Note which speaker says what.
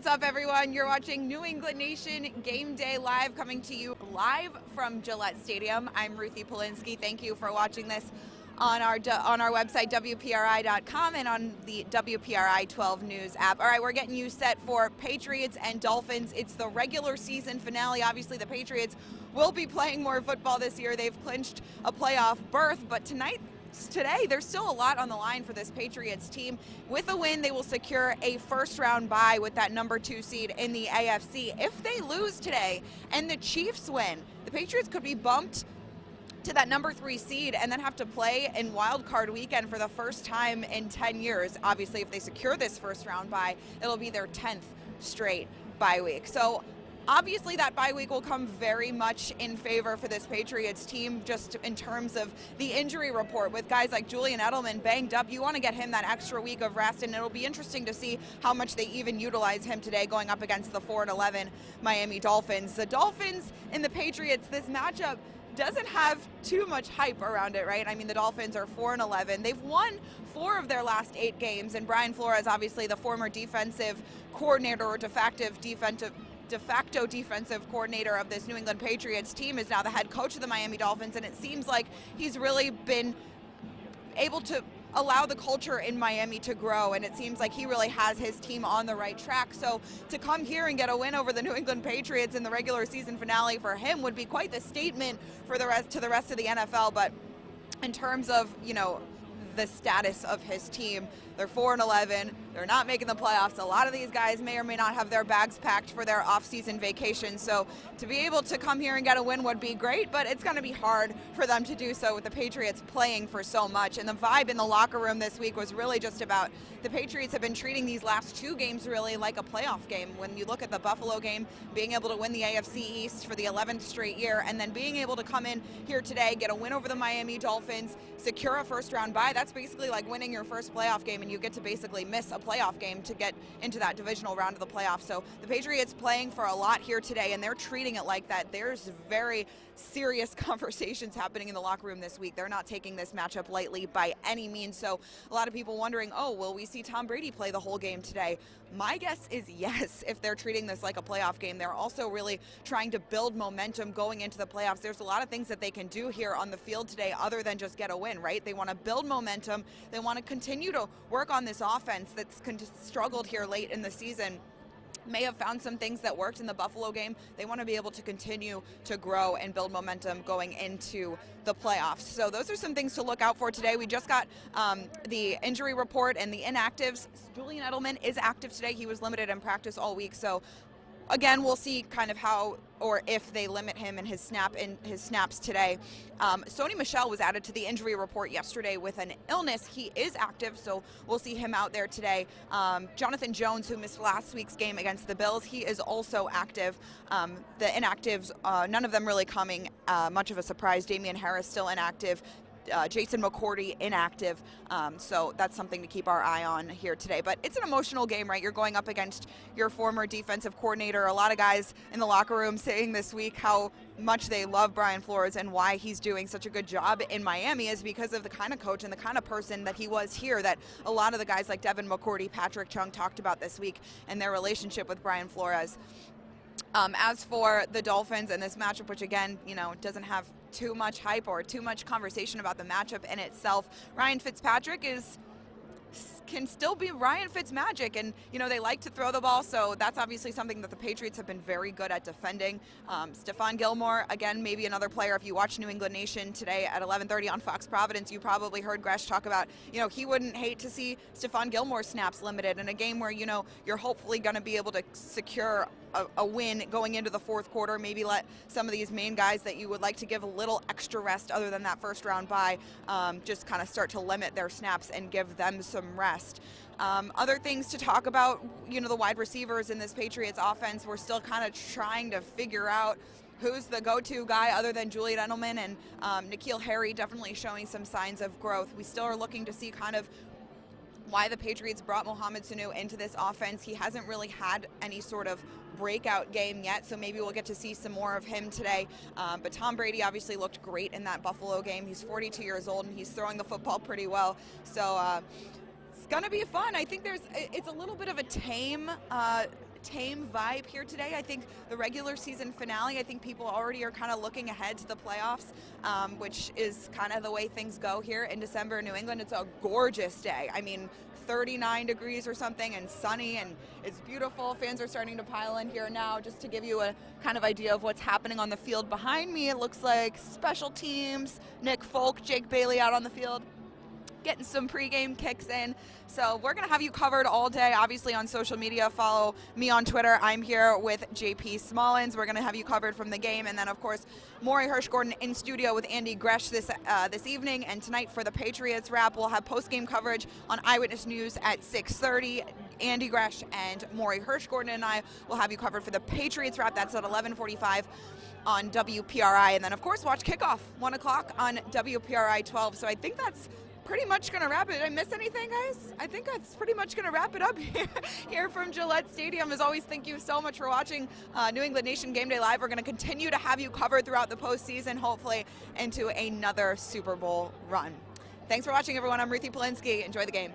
Speaker 1: What's up, everyone? You're watching New England Nation Game Day Live, coming to you live from Gillette Stadium. I'm Ruthie Polinsky. Thank you for watching this on our website, WPRI.com, and on the WPRI 12 News app. All right, we're getting you set for Patriots and Dolphins. It's the regular season finale. Obviously, the Patriots will be playing more football this year. They've clinched a playoff berth, but today, there's still a lot on the line for this Patriots team. With a win, they will secure a first-round bye with that number 2 seed in the AFC. If they lose today and the Chiefs win, the Patriots could be bumped to that number 3 seed and then have to play in wild card weekend for the first time in 10 years. Obviously, if they secure this first-round bye, it'll be their 10th straight bye week. So obviously, that bye week will come very much in favor for this Patriots team, just in terms of the injury report. With guys like Julian Edelman banged up, you want to get him that extra week of rest, and it'll be interesting to see how much they even utilize him today going up against the 4-11 Miami Dolphins. The Dolphins and the Patriots, this matchup doesn't have too much hype around it, right? I mean, the Dolphins are 4-11. They've won 4 of their last 8 games, and Brian Flores, obviously the former defensive coordinator or de facto defensive coordinator of this New England Patriots team, is now the head coach of the Miami Dolphins, and it seems like he's really been able to allow the culture in Miami to grow, and it seems like he really has his team on the right track. So to come here and get a win over the New England Patriots in the regular season finale for him would be quite the statement for the rest of the NFL. But in terms of, the status of his team, they're 4-11. They're not making the playoffs. A lot of these guys may or may not have their bags packed for their off-season vacation. So to be able to come here and get a win would be great, but it's going to be hard for them to do so with the Patriots playing for so much. And the vibe in the locker room this week was really just about the Patriots have been treating these last 2 games really like a playoff game. When you look at the Buffalo game, being able to win the AFC East for the 11th straight year, and then being able to come in here today, get a win over the Miami Dolphins, secure a first-round bye, that's basically like winning your first playoff game, and you get to basically miss a playoff game to get into that divisional round of the playoffs. So the Patriots playing for a lot here today, and they're treating it like that. There's very serious conversations happening in the locker room this week. They're not taking this matchup lightly by any means. So a lot of people wondering, oh, will we see Tom Brady play the whole game today? My guess is yes, if they're treating this like a playoff game. They're also really trying to build momentum going into the playoffs. There's a lot of things that they can do here on the field today other than just get a win, right? They want to build momentum. They want to continue to work on this offense that's struggled here late in the season. May have found some things that worked in the Buffalo game. They want to be able to continue to grow and build momentum going into the playoffs. So those are some things to look out for today. We just got the injury report and the inactives. Julian Edelman is active today. He was limited in practice all week. So again, we'll see kind of how or if they limit him in his snaps today. Sony Michel was added to the injury report yesterday with an illness. He is active, so we'll see him out there today. Jonathan Jones, who missed last week's game against the Bills, he is also active. The inactives, none of them really coming much of a surprise. Damian Harris still inactive. Jason McCourty inactive, so that's something to keep our eye on here today. But it's an emotional game, right? You're going up against your former defensive coordinator. A lot of guys in the locker room saying this week how much they love Brian Flores and why he's doing such a good job in Miami is because of the kind of coach and the kind of person that he was here, that a lot of the guys like Devin McCourty, Patrick Chung talked about this week and their relationship with Brian Flores. As for the Dolphins and this matchup, which again, doesn't have too much hype or too much conversation about the matchup in itself, Ryan Fitzpatrick can still be Ryan Fitzmagic, and they like to throw the ball, so that's obviously something that the Patriots have been very good at defending. Stephon Gilmore, again, maybe another player. If you watch New England Nation today at 11:30 on Fox Providence, you probably heard Gresh talk about, he wouldn't hate to see Stephon Gilmore snaps limited in a game where, you're hopefully going to be able to secure a win going into the fourth quarter, maybe let some of these main guys that you would like to give a little extra rest other than that first round bye, just kind of start to limit their snaps and give them some rest. Other things to talk about, the wide receivers in this Patriots offense, we're still kind of trying to figure out who's the go-to guy other than Julian Edelman, and N'Keal Harry definitely showing some signs of growth. We still are looking to see kind of why the Patriots brought Mohamed Sanu into this offense. He hasn't really had any sort of breakout game yet, so maybe we'll get to see some more of him today. But Tom Brady obviously looked great in that Buffalo game. He's 42 years old and he's throwing the football pretty well. So it's going to be fun. I think it's a little bit of a tame tame vibe here today. I think the regular season finale, I think people already are kind of looking ahead to the playoffs, which is kind of the way things go here in December in New England. It's a gorgeous day. I mean, 39 degrees or something and sunny, and it's beautiful. Fans are starting to pile in here now. Just to give you a kind of idea of what's happening on the field behind me, it looks like special teams, Nick Folk, Jake Bailey out on the field, getting some pregame kicks in. So we're going to have you covered all day, obviously on social media. Follow me on Twitter. I'm here with JP Smallins. We're going to have you covered from the game. And then, of course, Maury Hirsch-Gordon in studio with Andy Gresh this evening. And tonight for the Patriots wrap, we'll have post-game coverage on Eyewitness News at 6:30. Andy Gresh and Maury Hirsch-Gordon and I will have you covered for the Patriots wrap. That's at 11:45 on WPRI. And then, of course, watch kickoff, 1 o'clock on WPRI 12. So I think that's pretty much going to wrap it. Did I miss anything, guys? I think that's pretty much going to wrap it up here from Gillette Stadium. As always, thank you so much for watching New England Nation Game Day Live. We're going to continue to have you covered throughout the postseason, hopefully into another Super Bowl run. Thanks for watching, everyone. I'm Ruthie Polinsky. Enjoy the game.